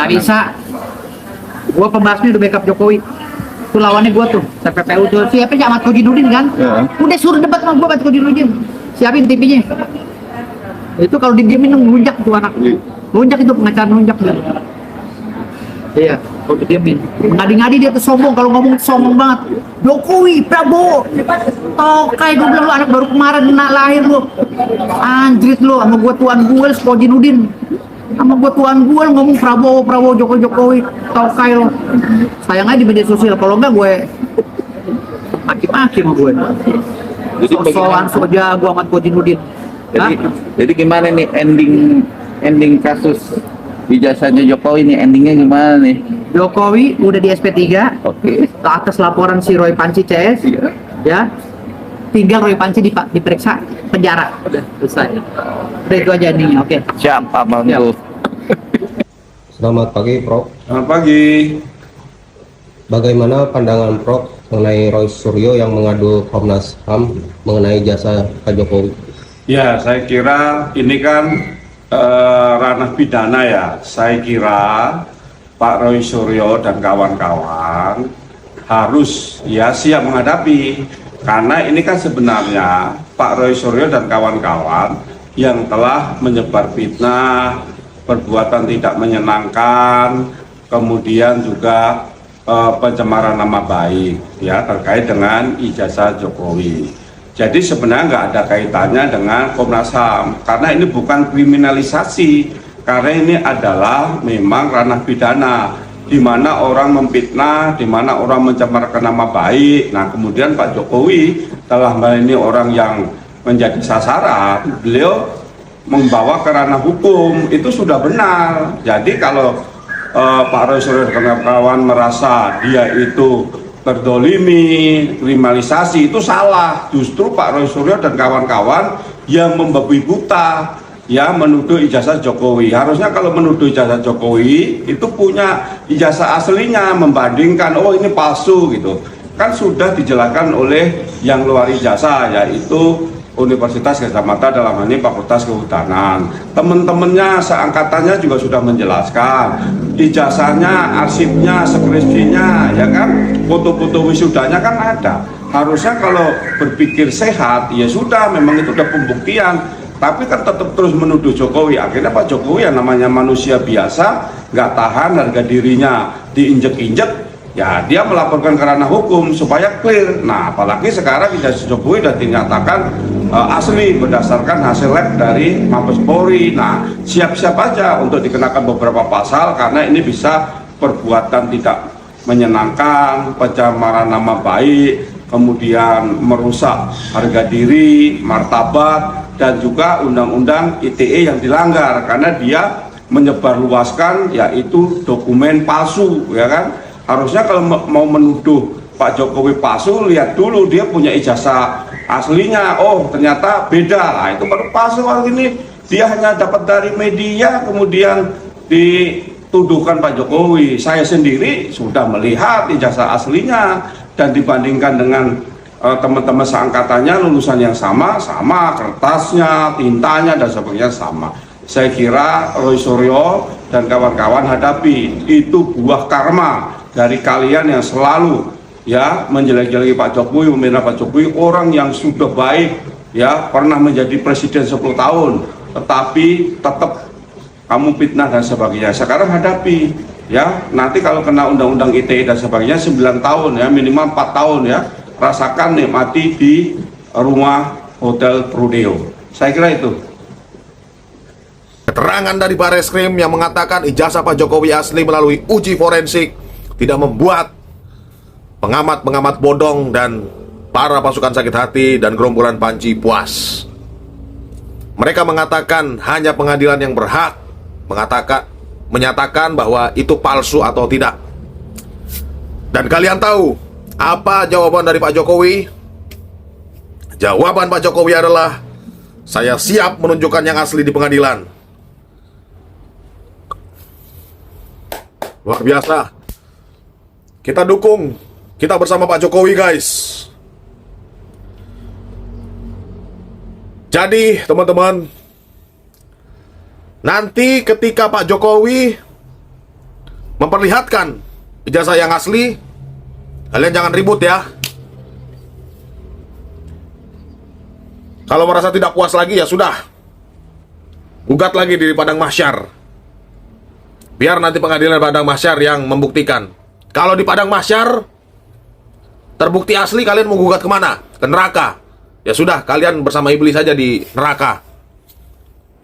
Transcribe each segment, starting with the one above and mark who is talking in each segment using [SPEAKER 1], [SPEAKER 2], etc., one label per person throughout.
[SPEAKER 1] Nggak bisa. Gua pembahasnya udah backup Jokowi. Itu lawannya gua tuh, TPPU tuh. Siapin Ahmad Kodirudin kan?
[SPEAKER 2] Ya.
[SPEAKER 1] Udah suruh debat sama gua Ahmad Kodirudin. Siapin TV-nya. Itu kalau didiemin ngelunjak tuh anak. Lunjak itu pengacara nunjak dia. Iya, kalau didiemin. Ngadi-ngadi dia tuh sombong, kalau ngomong tuh sombong banget. Jokowi, Prabowo, tokai gue bilang lu anak baru kemarin lahir lu. Anjrit lu sama gua tuan gue, Kodirudin. Sama gua tuan gue ngomong Prabowo, Jokowi, tokai lu. Sayang aja di media sosial, kalau enggak gue maki-maki sama gue.
[SPEAKER 2] Jadi
[SPEAKER 1] Sosokan soja gua Ahmad Kodirudin.
[SPEAKER 2] jadi gimana nih ending kasus ijazahnya Jokowi nih, endingnya gimana nih?
[SPEAKER 1] Jokowi udah di SP3.
[SPEAKER 2] Oke.
[SPEAKER 1] Atas laporan si Roy Panci CS.
[SPEAKER 2] Iya.
[SPEAKER 1] Ya. Tinggal Roy Panci diperiksa, penjara. Udah selesai. Udah itu aja endingnya. Oke.
[SPEAKER 2] Siapa mampu?
[SPEAKER 3] Selamat pagi, Prof.
[SPEAKER 4] Selamat pagi.
[SPEAKER 3] Bagaimana pandangan Prof mengenai Roy Suryo yang mengadu Komnas HAM mengenai jasa Pak Jokowi?
[SPEAKER 4] Ya, saya kira ini kan ranah pidana ya. Saya kira Pak Roy Suryo dan kawan-kawan harus ya siap menghadapi. Karena ini kan sebenarnya Pak Roy Suryo dan kawan-kawan yang telah menyebar fitnah, perbuatan tidak menyenangkan, kemudian juga pencemaran nama baik ya terkait dengan ijazah Jokowi. Jadi sebenarnya nggak ada kaitannya dengan Komnas HAM karena ini bukan kriminalisasi, karena ini adalah memang ranah pidana di mana orang memfitnah, di mana orang mencemarkan nama baik. Nah kemudian Pak Jokowi telah melayani orang yang menjadi sasaran, beliau membawa ke ranah hukum, itu sudah benar. Jadi kalau Pak Roy Suryo dan kawan-kawan merasa dia itu terdolimi, kriminalisasi, itu salah. Justru Pak Roy Suryo dan kawan-kawan yang membabi buta ya menuduh ijazah Jokowi. Harusnya kalau menuduh ijazah Jokowi itu punya ijazah aslinya, membandingkan oh ini palsu gitu. Kan sudah dijelaskan oleh yang luar ijazah, yaitu Universitas Gadjah Mada dalam hal ini Fakultas Kehutanan. Teman-temannya seangkatannya juga sudah menjelaskan ijazahnya, arsipnya, skripsinya, ya kan, foto-foto wisudanya kan ada. Harusnya kalau berpikir sehat, ya sudah, memang itu udah pembuktian. Tapi kan tetap terus menuduh Jokowi. Akhirnya Pak Jokowi yang namanya manusia biasa, nggak tahan harga dirinya diinjek-injek, ya dia melaporkan ke ranah hukum supaya clear. Nah apalagi sekarang ijazah Jokowi sudah dinyatakan asli berdasarkan hasil lab dari Mabes Polri. Nah siap-siap aja untuk dikenakan beberapa pasal karena ini bisa perbuatan tidak menyenangkan, pencemaran nama baik, kemudian merusak harga diri, martabat, dan juga undang-undang ITE yang dilanggar karena dia menyebarluaskan yaitu dokumen palsu, ya kan. Harusnya kalau mau menuduh Pak Jokowi palsu, lihat dulu dia punya ijazah aslinya. Oh ternyata beda, nah itu baru palsu. Kalau ini dia hanya dapat dari media kemudian dituduhkan Pak Jokowi. Saya sendiri sudah melihat ijazah aslinya dan dibandingkan dengan teman-teman seangkatannya lulusan yang sama kertasnya, tintanya dan sebagainya sama. Saya kira Roy Suryo dan kawan-kawan hadapi, itu buah karma dari kalian yang selalu ya menjelek-jeleki Pak Jokowi, membela Pak Jokowi, orang yang sudah baik ya, pernah menjadi presiden 10 tahun tetapi tetap kamu fitnah dan sebagainya. Sekarang hadapi ya, nanti kalau kena undang-undang ITE dan sebagainya 9 tahun ya, minimal 4 tahun ya, rasakan nikmati di rumah Hotel Prudeo. Saya kira itu.
[SPEAKER 5] Keterangan dari Barreskrim yang mengatakan ijazah Pak Jokowi asli melalui uji forensik tidak membuat pengamat-pengamat bodong dan para pasukan sakit hati dan gerombolan Panci puas. Mereka mengatakan hanya pengadilan yang berhak menyatakan bahwa itu palsu atau tidak. Dan kalian tahu apa jawaban dari Pak Jokowi? Jawaban Pak Jokowi adalah, saya siap menunjukkan yang asli di pengadilan. Luar biasa. Kita dukung, kita bersama Pak Jokowi guys. Jadi teman-teman, nanti ketika Pak Jokowi memperlihatkan ijazah yang asli, kalian jangan ribut ya. Kalau merasa tidak puas lagi ya sudah, gugat lagi di padang mahsyar. Biar nanti pengadilan padang mahsyar yang membuktikan. Kalau di padang mahsyar terbukti asli, kalian mau gugat kemana? Ke neraka. Ya sudah, kalian bersama iblis saja di neraka.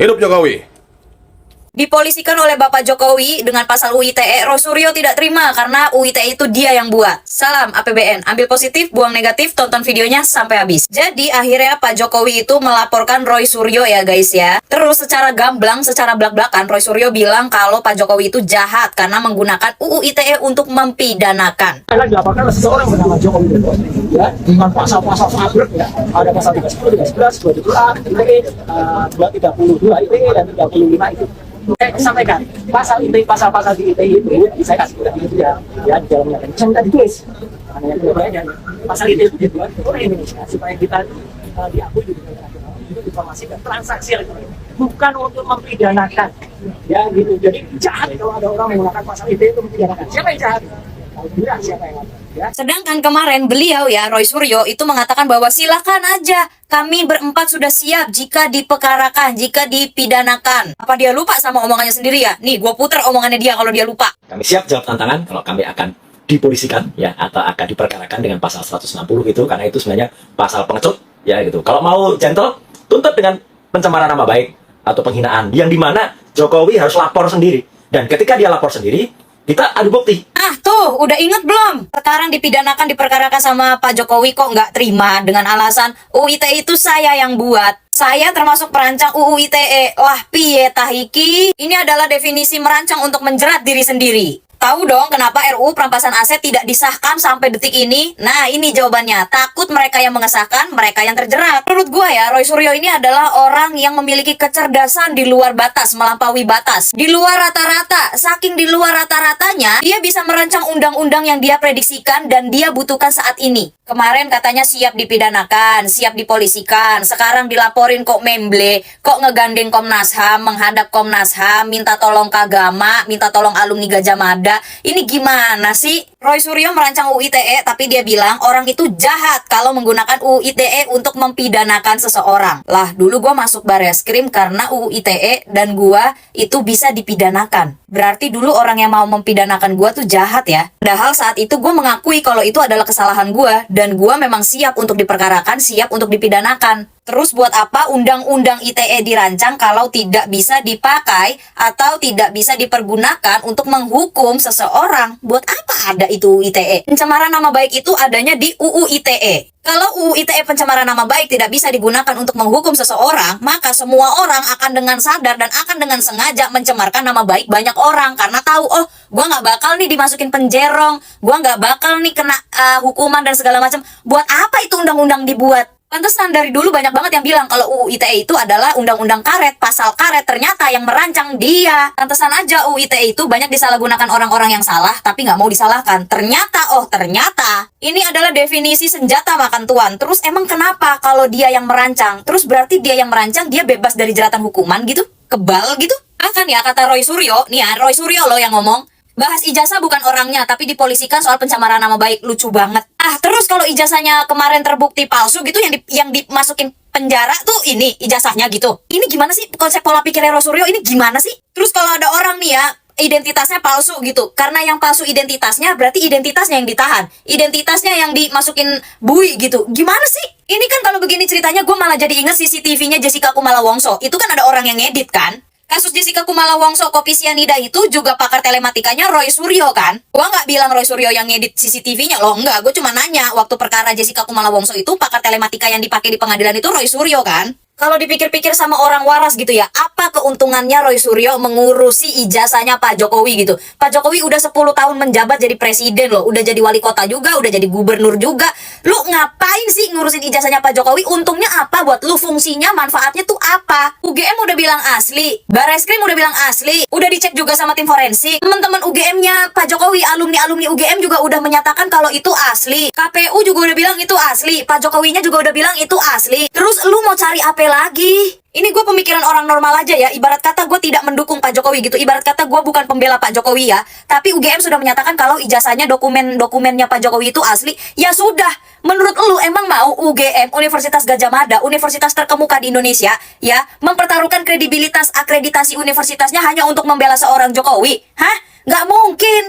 [SPEAKER 5] Hidup Jokowi.
[SPEAKER 6] Dipolisikan oleh Bapak Jokowi dengan pasal UU ITE, Roy Suryo tidak terima karena UU ITE itu dia yang buat. Salam APBN, ambil positif, buang negatif, tonton videonya sampai habis. Jadi akhirnya Pak Jokowi itu melaporkan Roy Suryo ya guys ya. Terus secara gamblang, secara belak-belakan, Roy Suryo bilang kalau Pak Jokowi itu jahat karena menggunakan UU ITE untuk mempidanakan.
[SPEAKER 7] Karena dilaporkan oleh seseorang bernama Jokowi ya, dengan pasal-pasal fabrek ya, ada pasal 30, 311, 27A, ITE, 232 ITE dan 35 itu. Saya sampaikan pasal ITE, pasal-pasal di ITE itu saya kasih itu ya di dalamnya kan bisa ditulis. Karena yang banyak pasal ITE itu dibuat oleh Indonesia supaya kita diakui di dunia internasional untuk informasi dan transaksi elektronik, bukan untuk mempidanakan ya gitu. Jadi jahat kalau ada orang menggunakan pasal ITE untuk mempidanakan. Siapa yang jahat? Kalau bilang siapa yang jahat? Ya.
[SPEAKER 6] Sedangkan kemarin beliau ya, Roy Suryo itu mengatakan bahwa silakan aja, kami berempat sudah siap jika dipekarakan, jika dipidanakan. Apa dia lupa sama omongannya sendiri ya? Nih, gue puter omongannya dia kalau dia lupa.
[SPEAKER 8] Kami siap jawab tantangan kalau kami akan dipolisikan ya, atau akan diperkarakan dengan pasal 160 gitu, karena itu sebenarnya pasal pengecut ya gitu. Kalau mau gentle, tuntut dengan pencemaran nama baik atau penghinaan, yang dimana Jokowi harus lapor sendiri. Dan ketika dia lapor sendiri, kita adu bukti.
[SPEAKER 6] Ah tuh, udah inget belum? Sekarang dipidanakan, diperkarakan sama Pak Jokowi kok nggak terima dengan alasan UU ITE itu saya yang buat. Saya termasuk perancang UU ITE. Wah, piye tahiki? Ini adalah definisi merancang untuk menjerat diri sendiri. Tahu dong kenapa RUU perampasan aset tidak disahkan sampai detik ini? Nah, ini jawabannya. Takut mereka yang mengesahkan, mereka yang terjerat. Menurut gua ya, Roy Suryo ini adalah orang yang memiliki kecerdasan di luar batas, melampaui batas. Di luar rata-rata, saking di luar rata-ratanya, dia bisa merancang undang-undang yang dia prediksikan dan dia butuhkan saat ini. Kemarin katanya siap dipidanakan, siap dipolisikan. Sekarang dilaporin kok memble, kok ngegandeng Komnas HAM, menghadap Komnas HAM, minta tolong Kagama, minta tolong alumni Gajah Mada. Ini gimana sih? Roy Suryo merancang UU ITE, tapi dia bilang orang itu jahat kalau menggunakan UU ITE untuk mempidanakan seseorang. Lah, dulu gua masuk Bareskrim karena UU ITE dan gua itu bisa dipidanakan. Berarti dulu orang yang mau mempidanakan gua tuh jahat ya. Padahal saat itu gua mengakui kalau itu adalah kesalahan gua dan gua memang siap untuk diperkarakan, siap untuk dipidanakan. Terus buat apa undang-undang ITE dirancang kalau tidak bisa dipakai atau tidak bisa dipergunakan untuk menghukum seseorang? Buat apa ada itu ITE? Pencemaran nama baik itu adanya di UU ITE. Kalau UU ITE pencemaran nama baik tidak bisa digunakan untuk menghukum seseorang, maka semua orang akan dengan sadar dan akan dengan sengaja mencemarkan nama baik banyak orang. Karena tahu, oh, gua nggak bakal nih dimasukin penjerong, gua nggak bakal nih kena hukuman dan segala macam. Buat apa itu undang-undang dibuat? Pantesan dari dulu banyak banget yang bilang kalau UU ITE itu adalah undang-undang karet, pasal karet, ternyata yang merancang dia. Pantesan aja UU ITE itu banyak disalahgunakan orang-orang yang salah, tapi nggak mau disalahkan. Ternyata ini adalah definisi senjata makan tuan. Terus emang kenapa kalau dia yang merancang? Terus berarti dia yang merancang, dia bebas dari jeratan hukuman gitu? Kebal gitu? Akan ya kata Roy Suryo, nih ya Roy Suryo loh yang ngomong. Bahas ijazah bukan orangnya, tapi dipolisikan soal pencemaran nama baik. Lucu banget. Terus kalau ijazahnya kemarin terbukti palsu gitu, yang dimasukin penjara tuh ini ijazahnya gitu. Ini gimana sih konsep pola pikirnya Roy Suryo ini gimana sih? Terus kalau ada orang nih ya, identitasnya palsu gitu. Karena yang palsu identitasnya, berarti identitasnya yang ditahan. Identitasnya yang dimasukin bui gitu. Gimana sih? Ini kan kalau begini ceritanya, gue malah jadi inget CCTV-nya Jessica Kumala Wongso. Itu kan ada orang yang ngedit kan? Kasus Jessica Kumala Wongso kopi sianida itu juga pakar telematikanya Roy Suryo kan? Gua nggak bilang Roy Suryo yang ngedit CCTV-nya loh, enggak. Gue cuma nanya, waktu perkara Jessica Kumala Wongso itu pakar telematika yang dipakai di pengadilan itu Roy Suryo kan? Kalau dipikir-pikir sama orang waras gitu ya, apa keuntungannya Roy Suryo mengurusi ijazahnya Pak Jokowi gitu? Pak Jokowi udah 10 tahun menjabat jadi presiden loh, udah jadi wali kota juga, udah jadi gubernur juga. Lu ngapain sih ngurusin ijazahnya Pak Jokowi? Untungnya apa buat lu? Fungsinya, manfaatnya tuh apa? UGM udah bilang asli, Bareskrim udah bilang asli, udah dicek juga sama tim forensik. Teman-teman UGM-nya Pak Jokowi, alumni-alumni UGM juga udah menyatakan kalau itu asli. KPU juga udah bilang itu asli, Pak Jokowinya juga udah bilang itu asli. Terus lu mau cari apa lagi? Ini gue pemikiran orang normal aja ya. Ibarat kata gue tidak mendukung Pak Jokowi gitu. Ibarat kata gue bukan pembela Pak Jokowi ya. Tapi UGM sudah menyatakan kalau ijazahnya dokumennya Pak Jokowi itu asli. Ya sudah. Menurut lu emang mau UGM, Universitas Gadjah Mada, universitas terkemuka di Indonesia, ya, mempertaruhkan kredibilitas akreditasi universitasnya hanya untuk membela seorang Jokowi? Hah? Nggak mungkin.